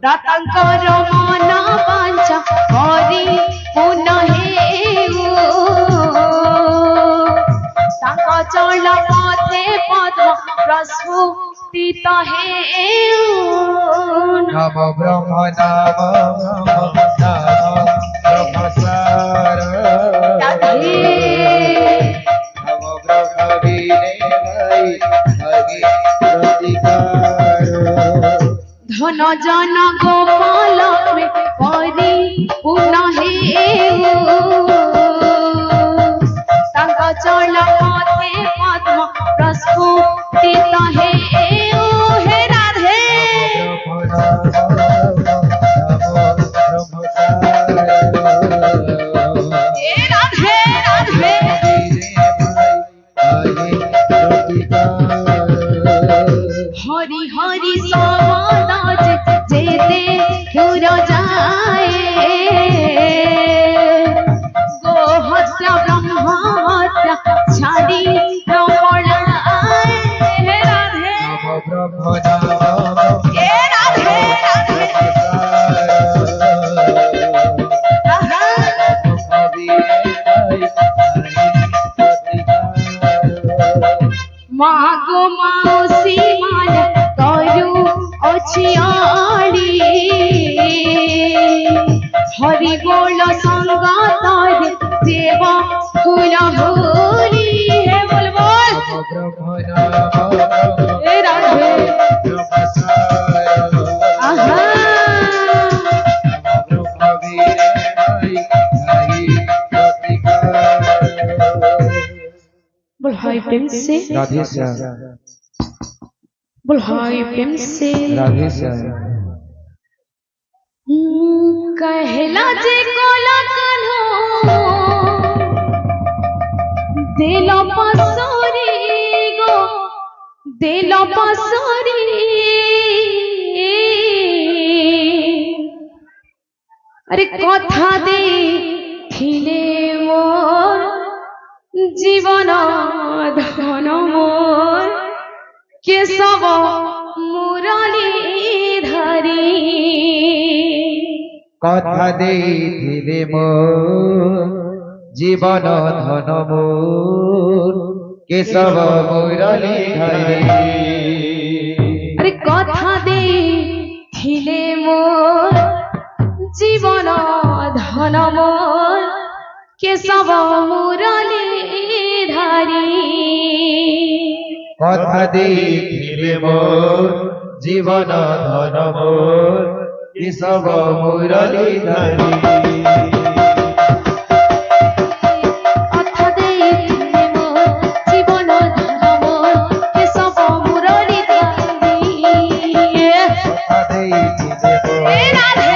दातांकर मन वांछा करी पुनहेउ तांका चल पथे पद्म प्रस्फुटित हेउ नम ब्रह्म नम ब्रह्मसार नम ब्रह्म विनय प्रतिकार धन जन गोपाल करी पुनहेउ तांका चल पथे पद्म प्रस्फुटित हेउ हे राधे हे राधे राधे हरि हरि सबद जेते दूर जाए गोहत्या ब्रह्म हत्या छाड़ी न पड़ाए हे राधे हे राधे राधे मागो माउसी मान करू अछियाड़ी हरि बोल संगतर देव फूल भूरी हे बोल बोल हे राधे आहा बोल हाय प्रेम से राधे श्याम बोल हाय प्रेम से राधे श्याम कहला जे कोला कन्हो दिल पसोरी गो दिल पसोरी अरे कथा दे थिले मोर जीवन धन मोर केशव मुरली धरी कथा देइथिले मोर जीवन धन मोर केशव मुरली धरी अरे कथा दे थिले मोर जीवन धन मोर केशव मुरली धरी कथा देइथिले मोर जीवन धन मोर केशव मुरली धरी कथा देइथिले मोर जीवन धन मोर केशव मुरली धरी कथा देइथिले मोर हे राधे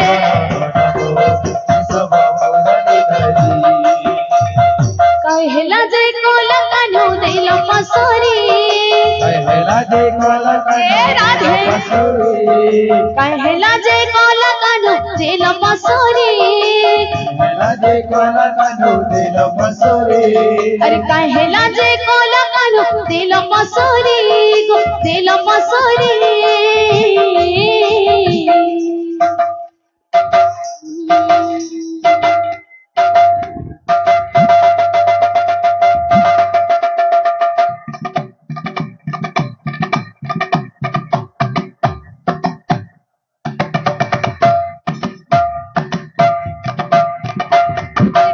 केशव मुरली धरी कहला जे कोला कान्हो दिल पसोरी कहला जे कोला हे राधे कहला जे कोला कान्हो दिल पसोरी कहला जे कोला कान्हो दिल पसोरी अरे कहला जे कोला कान्हो दिल पसोरी गो दिल पसोरी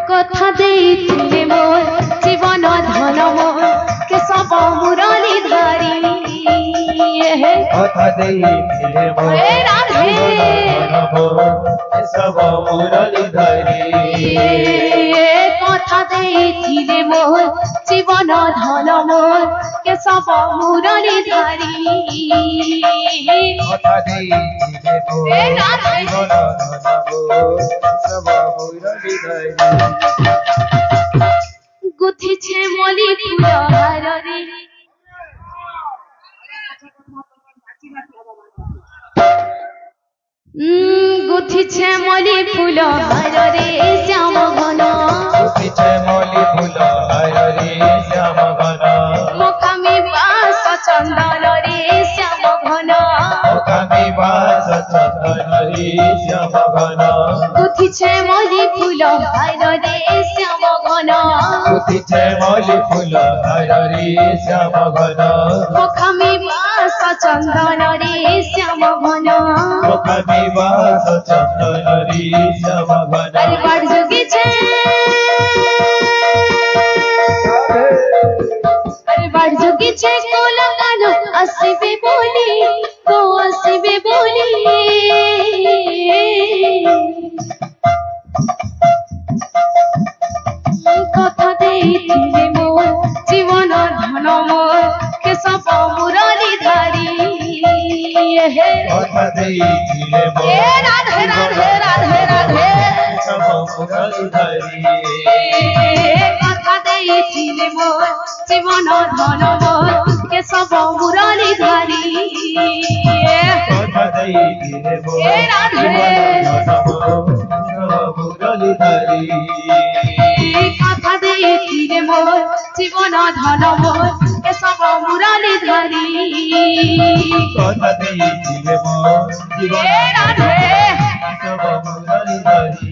कथा देइथिले मोर जीवन धन मोर केशव मुरली धरी कथा देइथिले मोर हे राधे केशव मुरली धरी कथा देइथिले मोर जीवन धन मोर केशव मुरली धरी कथा देइथिले मोर हे राधे जीवन धन मोर केशव मुरली धरी गुथिछे मली फूल हाररे গুথিছে মলি ফুল হারে শ্যাম ঘন গুথিছে মলি ফুল হারে শ্যাম ঘন মুখামি বাস চন্দন রে শ্যাম ঘন মুখামি বাস চন্দন রে শ্যাম ঘন গুথিছে মলি ফুল হারে শ্যাম ঘন গুথিছে মলি ফুল হারে শ্যাম ঘন মুখামি বাস চন্দন রে শ্যাম ঘন মুখামি বাস চন্দন রে শ্যাম ঘন কারবার জগিছে কারবার জগিছে কোলা কালো আসিবে বলি গো আসিবে বলি কথা ଦେଇଥିଲେ ମୋ জীবন ধন মোর কেশব মুরলী ধারি কথা ଦେଇଥିଲେ ମୋ এ রাধে রাধে রাধে রাধে কেশব মুরলী ধারি কথা ଦେଇଥିଲେ ମୋ জীবন ধন মোর কেশব মুরলী ধারি কথা ଦେଇଥିଲେ ମୋ এ রাধে মুরলী ধারি কথা ଦେଇଥିଲେ ମୋ জীবন ধন মোর কেশব মুরলী ধারি কথা ଦେଇଥିଲେ ମୋ জীবন এ রাধে কেশব মুরলী ধারি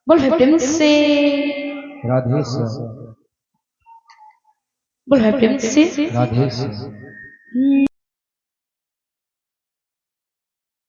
बोल भाई प्रेम से, राधे श्याम बोल भाई प्रेम से। राधे श्याम।